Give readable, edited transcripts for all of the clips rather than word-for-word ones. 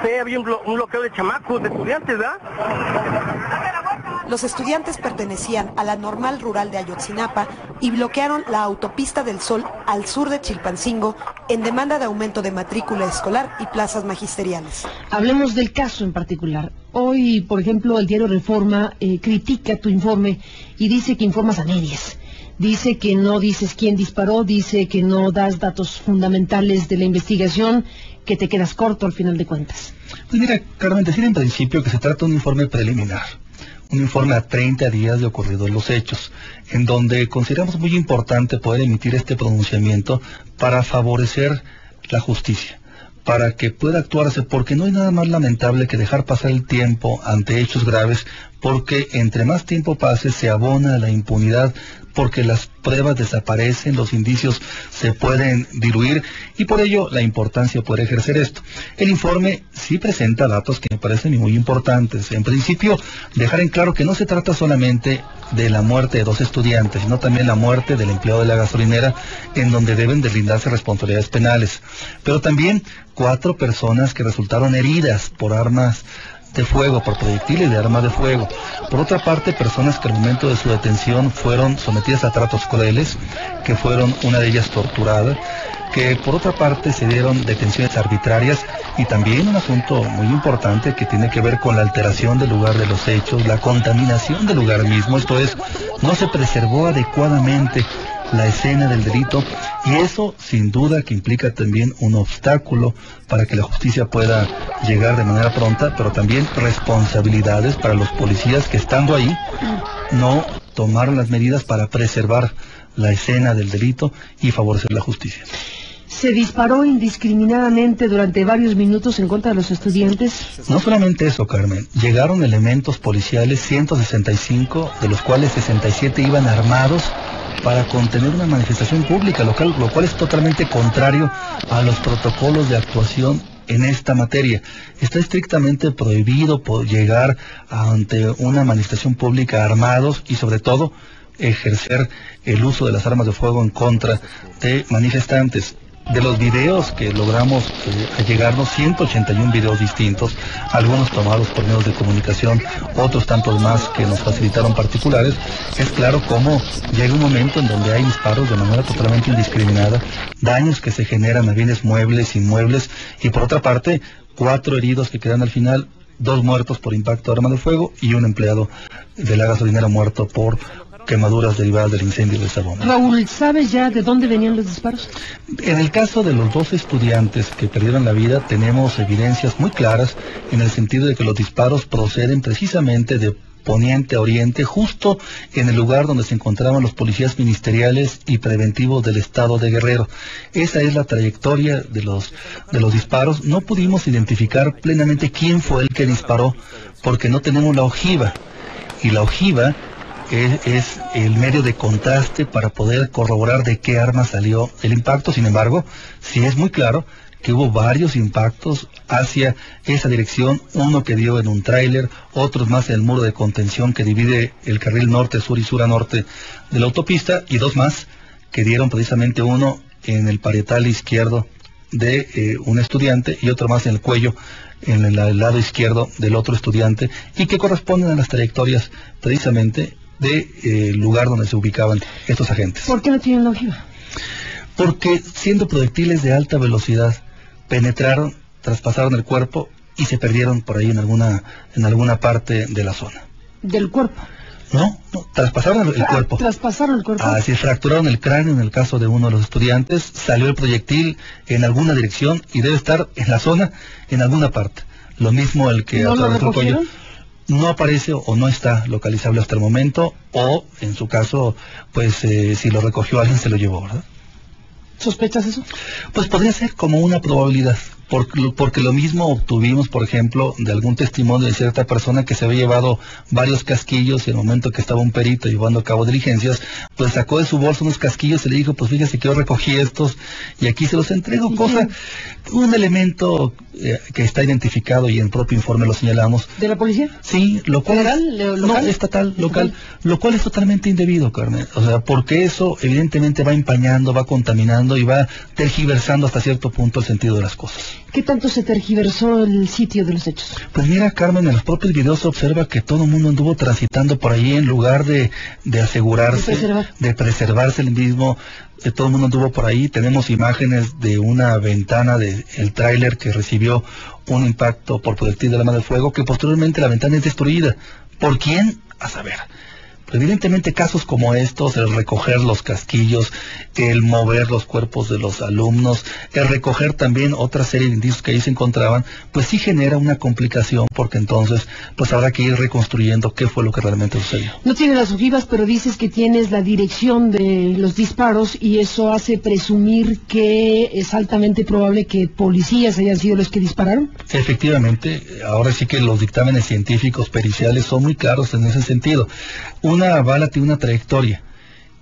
sé, había un bloqueo de chamacos, de estudiantes, ¿verdad? Los estudiantes pertenecían a la Normal Rural de Ayotzinapa y bloquearon la Autopista del Sol al sur de Chilpancingo en demanda de aumento de matrícula escolar y plazas magisteriales. Hablemos del caso en particular. Hoy, por ejemplo, el diario Reforma critica tu informe y dice que informas a medias. Dice que no dices quién disparó, dice que no das datos fundamentales de la investigación, que te quedas corto al final de cuentas. Pues mira, Carmen, decir en principio que se trata de un informe preliminar. Un informe a 30 días de ocurridos los hechos, en donde consideramos muy importante poder emitir este pronunciamiento para favorecer la justicia, para que pueda actuarse, porque no hay nada más lamentable que dejar pasar el tiempo ante hechos graves, porque entre más tiempo pase se abona la impunidad, porque las pruebas desaparecen, los indicios se pueden diluir y por ello la importancia de poder ejercer esto. El informe sí presenta datos que me parecen muy importantes. En principio, dejar en claro que no se trata solamente de la muerte de 2 estudiantes, sino también la muerte del empleado de la gasolinera, en donde deben deslindarse responsabilidades penales. Pero también 4 personas que resultaron heridas por armas de fuego, por proyectiles de armas de fuego. Por otra parte, personas que al momento de su detención fueron sometidas a tratos crueles, que fueron una de ellas torturada, que por otra parte se dieron detenciones arbitrarias y también un asunto muy importante que tiene que ver con la alteración del lugar de los hechos, la contaminación del lugar mismo, esto es, no se preservó adecuadamente la escena del delito y eso sin duda que implica también un obstáculo para que la justicia pueda llegar de manera pronta, pero también responsabilidades para los policías que estando ahí no tomaron las medidas para preservar la escena del delito y favorecer la justicia. ¿Se disparó indiscriminadamente durante varios minutos en contra de los estudiantes? No solamente eso, Carmen. Llegaron elementos policiales, 165, de los cuales 67 iban armados para contener una manifestación pública, lo cual es totalmente contrario a los protocolos de actuación en esta materia. Está estrictamente prohibido llegar ante una manifestación pública armados y sobre todo ejercer el uso de las armas de fuego en contra de manifestantes. De los videos que logramos allegarnos, 181 videos distintos, algunos tomados por medios de comunicación, otros tantos más que nos facilitaron particulares, es claro cómo llega un momento en donde hay disparos de manera totalmente indiscriminada, daños que se generan a bienes muebles, inmuebles, y por otra parte, 4 heridos que quedan al final, 2 muertos por impacto de arma de fuego y un empleado de la gasolinera muerto por quemaduras derivadas del incendio de esa bomba. Raúl, ¿sabes ya de dónde venían los disparos? En el caso de los 2 estudiantes que perdieron la vida, tenemos evidencias muy claras en el sentido de que los disparos proceden precisamente de poniente a oriente, justo en el lugar donde se encontraban los policías ministeriales y preventivos del estado de Guerrero. Esa es la trayectoria de los disparos. No pudimos identificar plenamente quién fue el que disparó, porque no tenemos la ojiva, y la ojiva es el medio de contraste para poder corroborar de qué arma salió el impacto. Sin embargo, sí es muy claro que hubo varios impactos hacia esa dirección, uno que dio en un tráiler, otros más en el muro de contención que divide el carril norte-sur y sur-norte de la autopista, y 2 más que dieron precisamente uno en el parietal izquierdo de un estudiante y otro más en el cuello, en el lado izquierdo del otro estudiante, y que corresponden a las trayectorias precisamente del lugar donde se ubicaban estos agentes. ¿Por qué no tienen la ojiva? Porque siendo proyectiles de alta velocidad, penetraron, traspasaron el cuerpo y se perdieron por ahí en alguna parte de la zona. ¿Del cuerpo? No, traspasaron el cuerpo. ¿Traspasaron el cuerpo? Así, fracturaron el cráneo en el caso de uno de los estudiantes, salió el proyectil en alguna dirección y debe estar en la zona, en alguna parte. Lo mismo el que atravesó el cuello. No aparece o no está localizable hasta el momento, o en su caso, pues si lo recogió alguien se lo llevó, ¿verdad? ¿Sospechas eso? Pues podría ser como una probabilidad, porque lo mismo obtuvimos, por ejemplo, de algún testimonio de cierta persona que se había llevado varios casquillos y en el momento que estaba un perito llevando a cabo diligencias, pues sacó de su bolsa unos casquillos y le dijo, pues fíjese que yo recogí estos y aquí se los entrego, un elemento que está identificado y en el propio informe lo señalamos. ¿De la policía? Sí, lo cual ¿Federal? no, estatal, local, lo cual es totalmente indebido, Carmen, o sea, porque eso evidentemente va empañando, va contaminando y va tergiversando hasta cierto punto el sentido de las cosas. ¿Qué tanto se tergiversó el sitio de los hechos? Pues mira, Carmen, en los propios videos se observa que todo el mundo anduvo transitando por ahí en lugar de asegurarse, de preservarse el mismo. Todo el mundo anduvo por ahí. Tenemos imágenes de una ventana del tráiler que recibió un impacto por proyectil de arma de fuego, que posteriormente la ventana es destruida. ¿Por quién? A saber. Evidentemente casos como estos, el recoger los casquillos, el mover los cuerpos de los alumnos, el recoger también otra serie de indicios que ahí se encontraban, pues sí genera una complicación, porque entonces pues habrá que ir reconstruyendo qué fue lo que realmente sucedió. No tienes las ojivas, pero dices que tienes la dirección de los disparos y eso hace presumir que es altamente probable que policías hayan sido los que dispararon. Efectivamente, ahora sí que los dictámenes científicos periciales son muy claros en ese sentido. Una bala tiene una trayectoria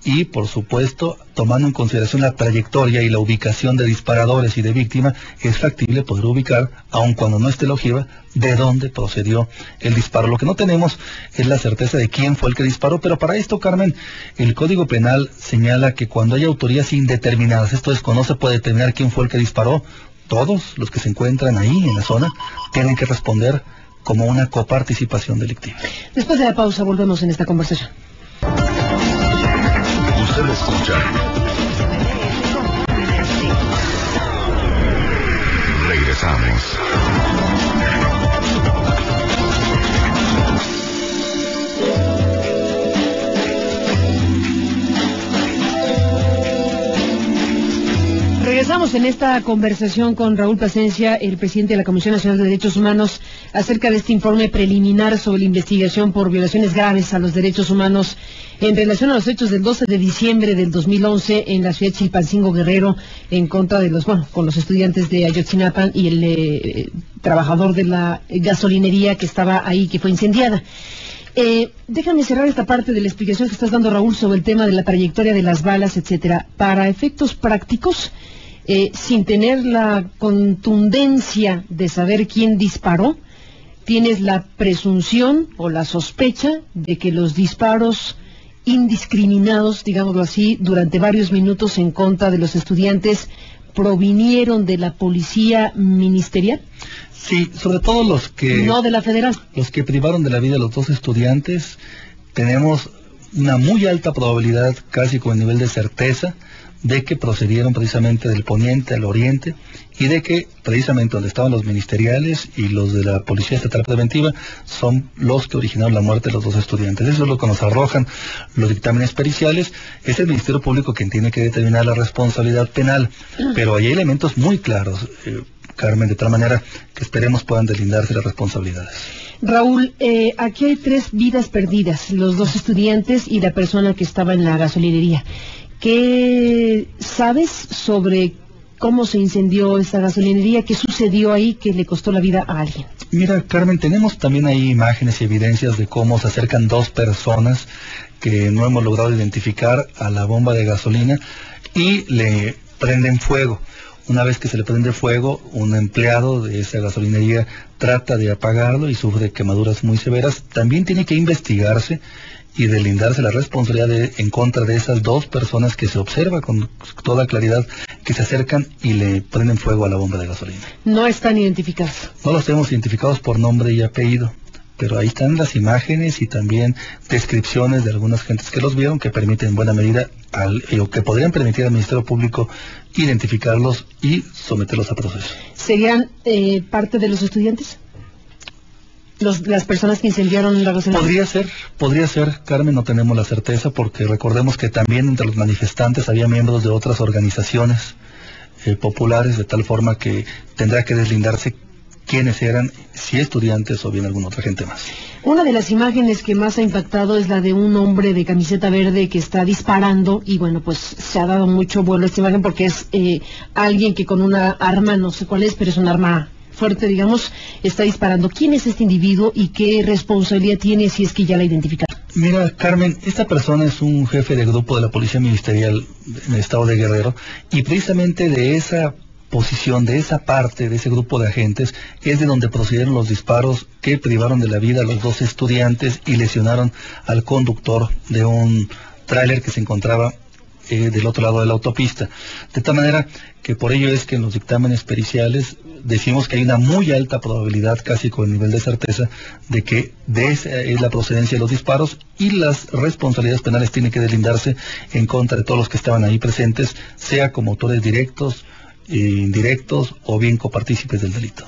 y, por supuesto, tomando en consideración la trayectoria y la ubicación de disparadores y de víctima, es factible poder ubicar, aun cuando no esté la ojiva, de dónde procedió el disparo. Lo que no tenemos es la certeza de quién fue el que disparó, pero para esto, Carmen, el Código Penal señala que cuando hay autorías indeterminadas, esto es, cuando no se puede determinar quién fue el que disparó, todos los que se encuentran ahí en la zona tienen que responder como una coparticipación delictiva. Después de la pausa volvemos en esta conversación. Usted escucha. Regresamos. Regresamos en esta conversación con Raúl Plasencia, el presidente de la Comisión Nacional de Derechos Humanos, acerca de este informe preliminar sobre la investigación por violaciones graves a los derechos humanos en relación a los hechos del 12 de diciembre del 2011 en la ciudad de Chilpancingo, Guerrero, en contra de con los estudiantes de Ayotzinapa y el trabajador de la gasolinería que estaba ahí, que fue incendiada. Déjame cerrar esta parte de la explicación que estás dando, Raúl, sobre el tema de la trayectoria de las balas, etcétera. Para efectos prácticos, sin tener la contundencia de saber quién disparó, tienes la presunción o la sospecha de que los disparos indiscriminados, digámoslo así, durante varios minutos en contra de los estudiantes provinieron de la policía ministerial. Sí, sobre todo los que... No de la federal. Los que privaron de la vida a los dos estudiantes, tenemos una muy alta probabilidad, casi con el nivel de certeza, de que procedieron precisamente del poniente al oriente y de que precisamente donde estaban los ministeriales y los de la Policía Estatal Preventiva son los que originaron la muerte de los dos estudiantes. Eso es lo que nos arrojan los dictámenes periciales. Es el Ministerio Público quien tiene que determinar la responsabilidad penal, pero hay elementos muy claros, Carmen, de tal manera que esperemos puedan deslindarse las responsabilidades. Raúl, aquí hay 3 vidas perdidas, los 2 estudiantes y la persona que estaba en la gasolinería. ¿Qué sabes sobre cómo se incendió esta gasolinería? ¿Qué sucedió ahí que le costó la vida a alguien? Mira, Carmen, tenemos también ahí imágenes y evidencias de cómo se acercan 2 personas que no hemos logrado identificar a la bomba de gasolina y le prenden fuego. Una vez que se le prende fuego, un empleado de esa gasolinería trata de apagarlo y sufre quemaduras muy severas. También tiene que investigarse y deslindarse la responsabilidad en contra de esas 2 personas que se observa con toda claridad que se acercan y le prenden fuego a la bomba de gasolina. No están identificados. No los tenemos identificados por nombre y apellido, pero ahí están las imágenes y también descripciones de algunas gentes que los vieron, que permiten en buena medida o que podrían permitir al Ministerio Público identificarlos y someterlos a proceso. ¿Serían parte de los estudiantes? Las personas que incendiaron la gasolina. Podría ser, Carmen, no tenemos la certeza, porque recordemos que también entre los manifestantes había miembros de otras organizaciones populares, de tal forma que tendrá que deslindarse quiénes eran, si estudiantes o bien alguna otra gente más. Una de las imágenes que más ha impactado es la de un hombre de camiseta verde que está disparando y bueno, pues se ha dado mucho vuelo a esta imagen porque es alguien que con una arma, no sé cuál es, pero es un arma fuerte, digamos, está disparando. ¿Quién es este individuo y qué responsabilidad tiene si es que ya la identificaron? Mira, Carmen, esta persona es un jefe de grupo de la Policía Ministerial en el estado de Guerrero y precisamente de esa posición, de esa parte, de ese grupo de agentes, es de donde procedieron los disparos que privaron de la vida a los 2 estudiantes y lesionaron al conductor de un tráiler que se encontraba del otro lado de la autopista. De tal manera que por ello es que en los dictámenes periciales decimos que hay una muy alta probabilidad, casi con el nivel de certeza, de que de esa es la procedencia de los disparos, y las responsabilidades penales tienen que deslindarse en contra de todos los que estaban ahí presentes, sea como autores directos, indirectos o bien copartícipes del delito.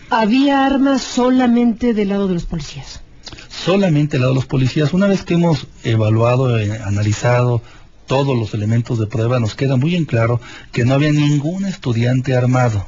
¿Había armas solamente del lado de los policías? Solamente del lado de los policías. Una vez que hemos evaluado, analizado todos los elementos de prueba, nos queda muy en claro que no había ningún estudiante armado,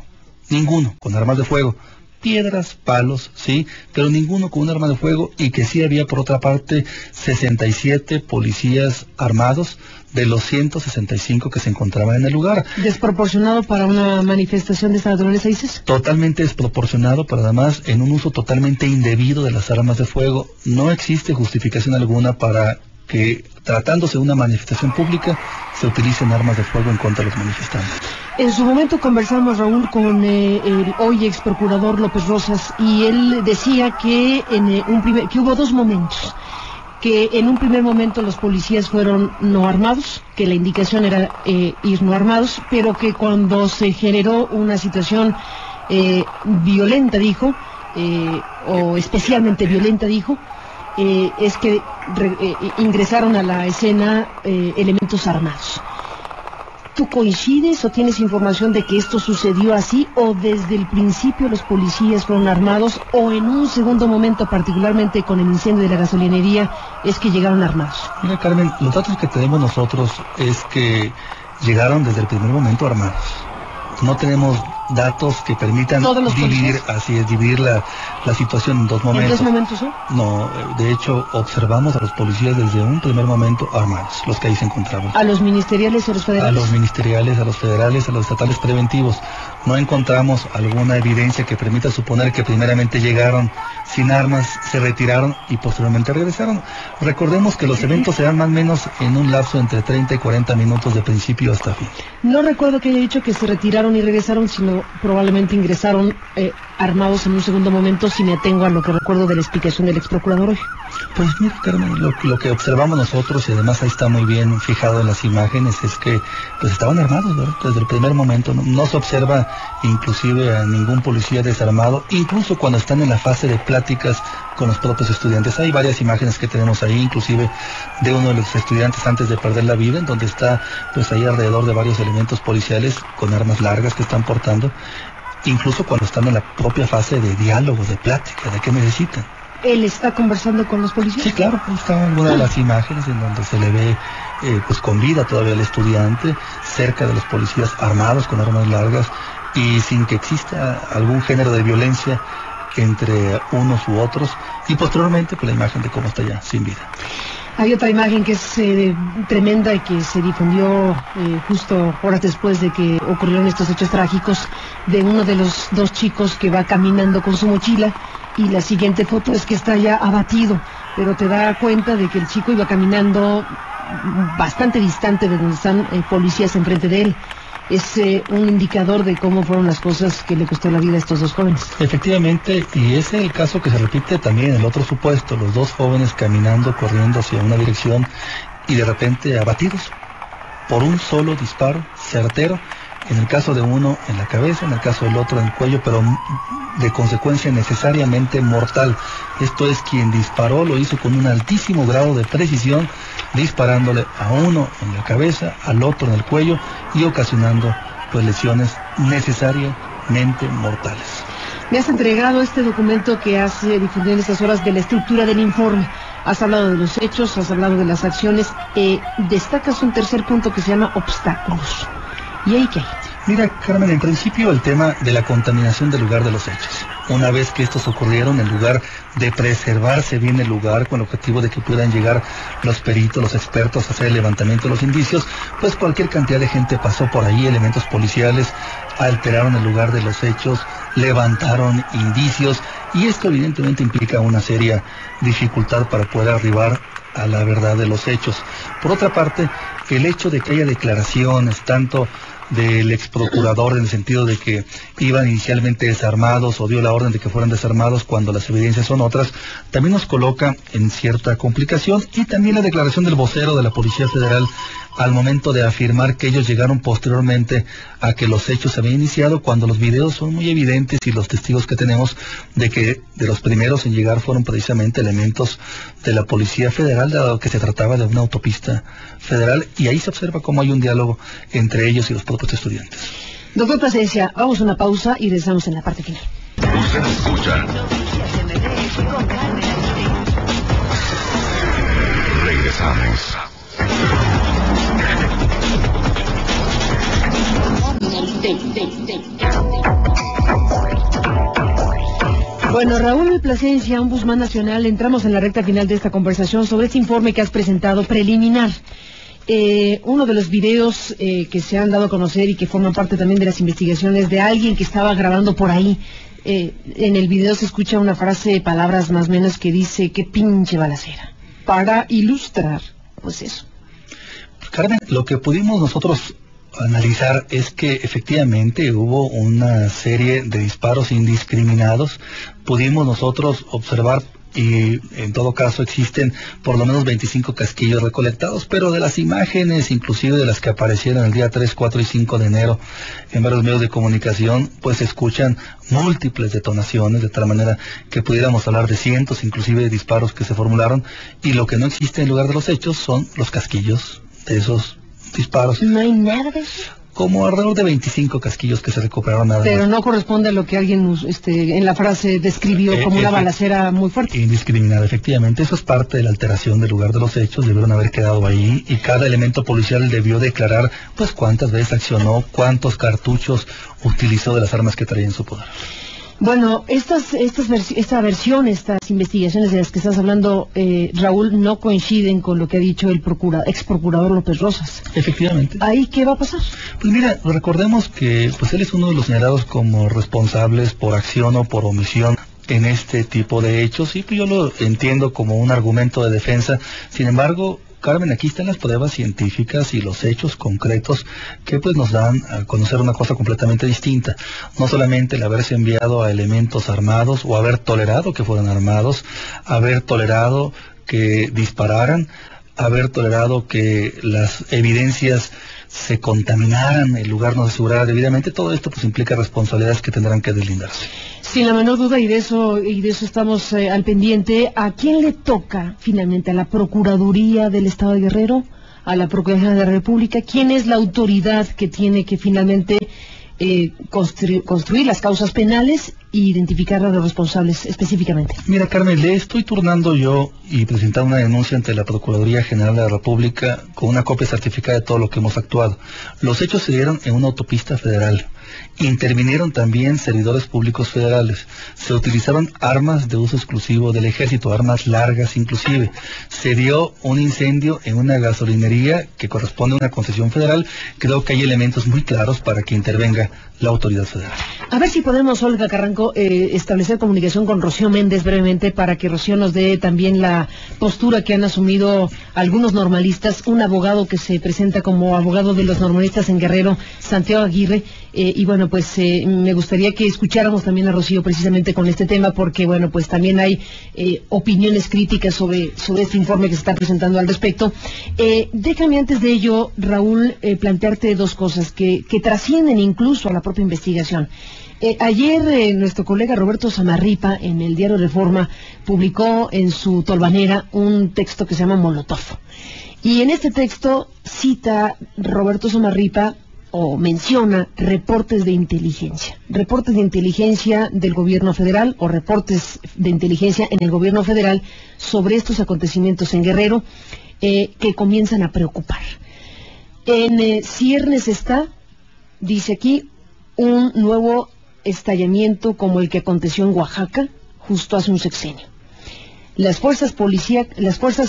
ninguno, con armas de fuego. Piedras, palos, sí, pero ninguno con un arma de fuego, y que sí había, por otra parte, 67 policías armados de los 165 que se encontraban en el lugar. ¿Desproporcionado para una manifestación de esta naturaleza, dices? Totalmente desproporcionado, pero además en un uso totalmente indebido de las armas de fuego. No existe justificación alguna para que, tratándose de una manifestación pública, se utilicen armas de fuego en contra de los manifestantes. En su momento conversamos, Raúl, con el hoy ex procurador López Rosas, y él decía que que hubo dos momentos. Que en un primer momento los policías fueron no armados, que la indicación era ir no armados, pero que cuando se generó una situación violenta, dijo, o especialmente violenta, dijo, es que ingresaron a la escena elementos armados. ¿Tú coincides o tienes información de que esto sucedió así, o desde el principio los policías fueron armados, o en un segundo momento, particularmente con el incendio de la gasolinería, es que llegaron armados? Mira, Carmen, los datos que tenemos nosotros es que llegaron desde el primer momento armados. No tenemos datos que permitan dividir la situación en dos momentos. ¿En dos momentos son? No, de hecho, observamos a los policías desde un primer momento armados, los que ahí se encontraban. ¿A los ministeriales y a los federales? A los ministeriales, a los federales, a los estatales preventivos. No encontramos alguna evidencia que permita suponer que primeramente llegaron sin armas, se retiraron y posteriormente regresaron. Recordemos que los eventos se dan más o menos en un lapso entre 30 y 40 minutos de principio hasta fin. No recuerdo que haya dicho que se retiraron y regresaron, sino probablemente ingresaron armados en un segundo momento, si me atengo a lo que recuerdo de la explicación del ex procurador hoy. Pues mira, Carmen, lo que observamos nosotros, y además ahí está muy bien fijado en las imágenes, es que pues estaban armados, ¿verdad? Desde el primer momento. No se observa inclusive a ningún policía desarmado, incluso cuando están en la fase de pláticas con los propios estudiantes. Hay varias imágenes que tenemos ahí, inclusive de uno de los estudiantes antes de perder la vida, en donde está pues ahí alrededor de varios elementos policiales con armas largas que están portando, incluso cuando están en la propia fase de diálogo, de plática, de qué necesitan. ¿Él está conversando con los policías? Sí, claro, pues está en una de las imágenes en donde se le ve pues con vida todavía al estudiante, cerca de los policías armados con armas largas y sin que exista algún género de violencia entre unos u otros, y posteriormente pues la imagen de cómo está ya sin vida. Hay otra imagen que es tremenda y que se difundió justo horas después de que ocurrieron estos hechos trágicos, de uno de los dos chicos que va caminando con su mochila, y la siguiente foto es que está ya abatido, pero te da cuenta de que el chico iba caminando bastante distante de donde están policías enfrente de él. Es un indicador de cómo fueron las cosas que le costó la vida a estos dos jóvenes. Efectivamente, y ese es el caso que se repite también en el otro supuesto, los dos jóvenes caminando, corriendo hacia una dirección y de repente abatidos por un solo disparo certero, en el caso de uno en la cabeza, en el caso del otro en el cuello, pero de consecuencia necesariamente mortal. Esto es, quien disparó lo hizo con un altísimo grado de precisión, disparándole a uno en la cabeza, al otro en el cuello y ocasionando pues lesiones necesariamente mortales. Me has entregado este documento que has difundido en estas horas de la estructura del informe. Has hablado de los hechos, has hablado de las acciones. Destacas un tercer punto que se llama obstáculos. ¿Y ahí qué hay? Mira, Carmen, en principio el tema de la contaminación del lugar de los hechos. Una vez que estos ocurrieron, en lugar de preservarse bien el lugar con el objetivo de que puedan llegar los peritos, los expertos a hacer el levantamiento de los indicios, pues cualquier cantidad de gente pasó por ahí, elementos policiales alteraron el lugar de los hechos, levantaron indicios, y esto evidentemente implica una seria dificultad para poder arribar a la verdad de los hechos. Por otra parte, el hecho de que haya declaraciones tanto del ex procurador, en el sentido de que iban inicialmente desarmados o dio la orden de que fueran desarmados cuando las evidencias son otras, también nos coloca en cierta complicación, y también la declaración del vocero de la Policía Federal al momento de afirmar que ellos llegaron posteriormente a que los hechos se habían iniciado, cuando los videos son muy evidentes y los testigos que tenemos de que de los primeros en llegar fueron precisamente elementos de la Policía Federal, dado que se trataba de una autopista federal, y ahí se observa cómo hay un diálogo entre ellos y los propios estudiantes. Doctor Plasencia, vamos a una pausa y regresamos en la parte final. Usted escucha. Regresamos. Bueno, Raúl Plasencia, ombudsman nacional, entramos en la recta final de esta conversación sobre este informe que has presentado preliminar. Uno de los videos que se han dado a conocer y que forman parte también de las investigaciones de alguien que estaba grabando por ahí. En el video se escucha una frase, palabras más o menos, que dice: qué pinche balacera, para ilustrar, pues eso. Carmen, lo que pudimos nosotros analizar es que efectivamente hubo una serie de disparos indiscriminados. Pudimos nosotros observar, y en todo caso existen por lo menos 25 casquillos recolectados, pero de las imágenes, inclusive de las que aparecieron el día 3, 4 y 5 de enero en varios medios de comunicación, pues se escuchan múltiples detonaciones, de tal manera que pudiéramos hablar de cientos, inclusive de disparos que se formularon, y lo que no existe en lugar de los hechos son los casquillos de esos disparos. ¿No hay nada de eso? Como alrededor de 25 casquillos que se recuperaron nada Pero más. no corresponde a lo que alguien en la frase describió como una balacera muy fuerte. Indiscriminada, efectivamente. Eso es parte de la alteración del lugar de los hechos. Debieron haber quedado ahí y cada elemento policial debió declarar pues cuántas veces accionó, cuántos cartuchos utilizó de las armas que traía en su poder. Bueno, esta versión, estas investigaciones de las que estás hablando, Raúl, no coinciden con lo que ha dicho el ex procurador López Rosas. Efectivamente. ¿Ahí qué va a pasar? Pues mira, recordemos que pues él es uno de los señalados como responsables por acción o por omisión en este tipo de hechos, y pues yo lo entiendo como un argumento de defensa. Sin embargo, Carmen, aquí están las pruebas científicas y los hechos concretos que pues nos dan a conocer una cosa completamente distinta. No solamente el haberse enviado a elementos armados o haber tolerado que fueran armados, haber tolerado que dispararan, haber tolerado que las evidencias se contaminaran, el lugar no se asegurara debidamente. Todo esto pues implica responsabilidades que tendrán que deslindarse. Sin la menor duda, y de eso estamos al pendiente. ¿A quién le toca finalmente? ¿A la Procuraduría del Estado de Guerrero? ¿A la Procuraduría de la República? ¿Quién es la autoridad que tiene que finalmente construir las causas penales e identificar a los responsables específicamente? Mira, Carmen, le estoy turnando yo y presentando una denuncia ante la Procuraduría General de la República con una copia certificada de todo lo que hemos actuado. Los hechos se dieron en una autopista federal. Intervinieron también servidores públicos federales. Se utilizaron armas de uso exclusivo del ejército, armas largas inclusive. Se dio un incendio en una gasolinería que corresponde a una concesión federal. Creo que hay elementos muy claros para que intervenga la autoridad federal. A ver si podemos, Olga Carranco, establecer comunicación con Rocío Méndez brevemente para que Rocío nos dé también la postura que han asumido algunos normalistas, un abogado que se presenta como abogado de los normalistas en Guerrero, Santiago Aguirre, y bueno, pues me gustaría que escucháramos también a Rocío precisamente con este tema, porque bueno, pues también hay opiniones críticas sobre este informe que se está presentando al respecto. Déjame antes de ello, Raúl, plantearte dos cosas que trascienden incluso a la propia investigación. Ayer nuestro colega Roberto Samarripa en el diario Reforma publicó en su tolvanera un texto que se llama Molotov. Y en este texto cita Roberto Samarripa o menciona reportes de inteligencia del gobierno federal o reportes de inteligencia en el gobierno federal sobre estos acontecimientos en Guerrero que comienzan a preocupar. En ciernes está, dice aquí, un nuevo estallamiento como el que aconteció en Oaxaca justo hace un sexenio. Las fuerzas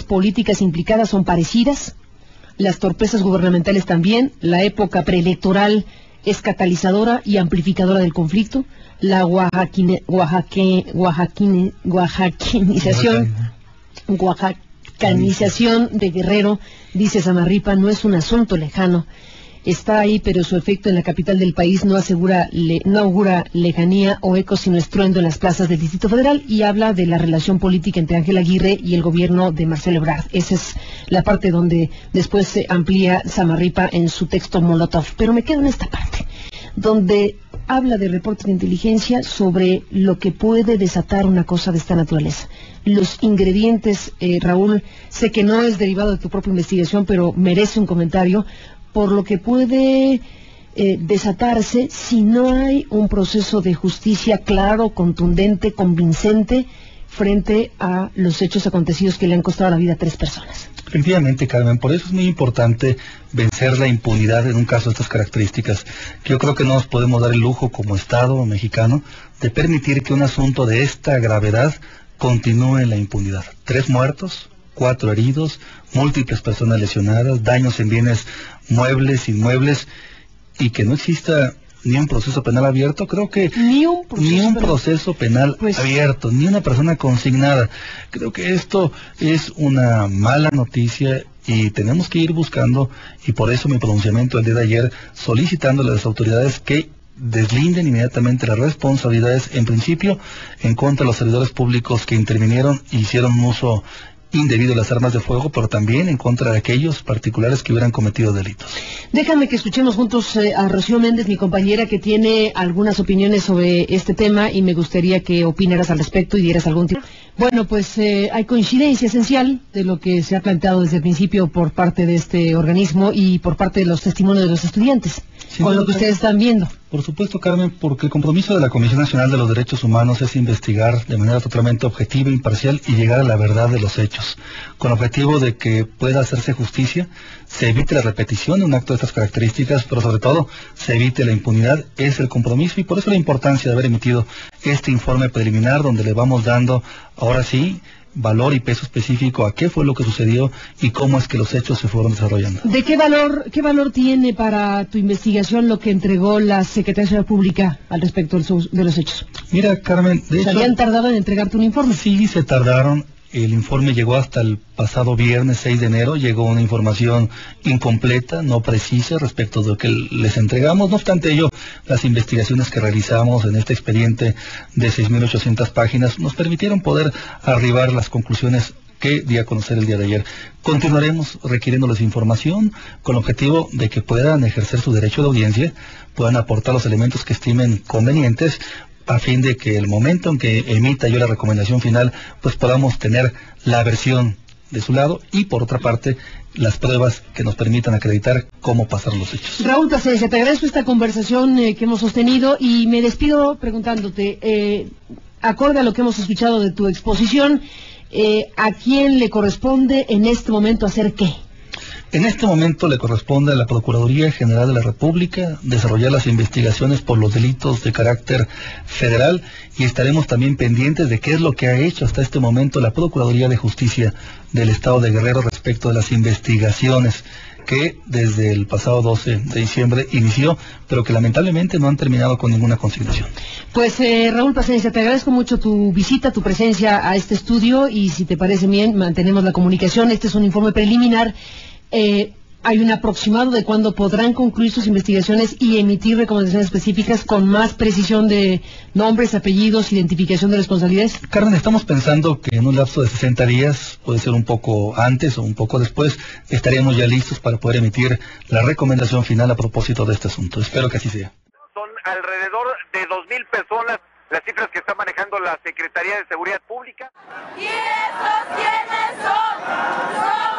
políticas implicadas son parecidas, las torpezas gubernamentales también, la época preelectoral es catalizadora y amplificadora del conflicto, la oaxacanización de Guerrero, dice Samarripa, no es un asunto lejano. está ahí, pero su efecto en la capital del país no augura lejanía o eco sino estruendo en las plazas del Distrito Federal, y habla de la relación política entre Ángel Aguirre y el gobierno de Marcelo Ebrard. Esa es la parte donde después se amplía Samarripa en su texto Molotov. Pero me quedo en esta parte, donde habla de reportes de inteligencia sobre lo que puede desatar una cosa de esta naturaleza. Los ingredientes, Raúl, sé que no es derivado de tu propia investigación, pero merece un comentario, por lo que puede desatarse si no hay un proceso de justicia claro, contundente, convincente, frente a los hechos acontecidos que le han costado la vida a 3 personas. Efectivamente, Carmen, por eso es muy importante vencer la impunidad en un caso de estas características. Yo creo que no nos podemos dar el lujo como Estado mexicano de permitir que un asunto de esta gravedad continúe en la impunidad. 3 muertos, 4 heridos, múltiples personas lesionadas, daños en bienes muebles, inmuebles, y que no exista ni un proceso penal abierto. Creo que ni un proceso penal abierto, ni una persona consignada. Creo que esto es una mala noticia y tenemos que ir buscando, y por eso mi pronunciamiento el día de ayer solicitándole a las autoridades que deslinden inmediatamente las responsabilidades, en principio en contra de los servidores públicos que intervinieron e hicieron un uso indebido de las armas de fuego, pero también en contra de aquellos particulares que hubieran cometido delitos. Déjame que escuchemos juntos a Rocío Méndez, mi compañera, que tiene algunas opiniones sobre este tema, y me gustaría que opinaras al respecto y dieras algún tipo. Bueno, pues hay coincidencia esencial de lo que se ha planteado desde el principio por parte de este organismo y por parte de los testimonios de los estudiantes, con lo que ustedes están viendo. Por supuesto, Carmen, porque el compromiso de la Comisión Nacional de los Derechos Humanos es investigar de manera totalmente objetiva, imparcial y llegar a la verdad de los hechos, con objetivo de que pueda hacerse justicia, se evite la repetición de un acto de estas características, pero sobre todo se evite la impunidad. Es el compromiso, y por eso la importancia de haber emitido este informe preliminar, donde le vamos dando, ahora sí, valor y peso específico a qué fue lo que sucedió y cómo es que los hechos se fueron desarrollando. ¿De qué valor tiene para tu investigación lo que entregó la Secretaría de Seguridad Pública al respecto de los hechos? Mira, Carmen, de hecho, ¿habían tardado en entregarte un informe? Sí, se tardaron. El informe llegó hasta el pasado viernes 6 de enero, llegó una información incompleta, no precisa respecto de lo que les entregamos. No obstante ello, las investigaciones que realizamos en este expediente de 6.800 páginas nos permitieron poder arribar a las conclusiones que di a conocer el día de ayer. Continuaremos requiriéndoles información con el objetivo de que puedan ejercer su derecho de audiencia, puedan aportar los elementos que estimen convenientes, a fin de que el momento en que emita yo la recomendación final, pues podamos tener la versión de su lado y, por otra parte, las pruebas que nos permitan acreditar cómo pasaron los hechos. Raúl Plasencia, te agradezco esta conversación que hemos sostenido, y me despido preguntándote, acorde a lo que hemos escuchado de tu exposición, ¿a quién le corresponde en este momento hacer qué? En este momento le corresponde a la Procuraduría General de la República desarrollar las investigaciones por los delitos de carácter federal, y estaremos también pendientes de qué es lo que ha hecho hasta este momento la Procuraduría de Justicia del Estado de Guerrero respecto de las investigaciones que desde el pasado 12 de diciembre inició, pero que lamentablemente no han terminado con ninguna consignación. Pues Raúl Plasencia, te agradezco mucho tu visita, tu presencia a este estudio, y si te parece bien, mantenemos la comunicación. Este es un informe preliminar. ¿Hay un aproximado de cuándo podrán concluir sus investigaciones y emitir recomendaciones específicas con más precisión de nombres, apellidos, identificación de responsabilidades? Carmen, estamos pensando que en un lapso de 60 días, puede ser un poco antes o un poco después, estaremos ya listos para poder emitir la recomendación final a propósito de este asunto. Espero que así sea. Son alrededor de 2,000 personas las cifras que está manejando la Secretaría de Seguridad Pública. ¿Y esos quiénes son?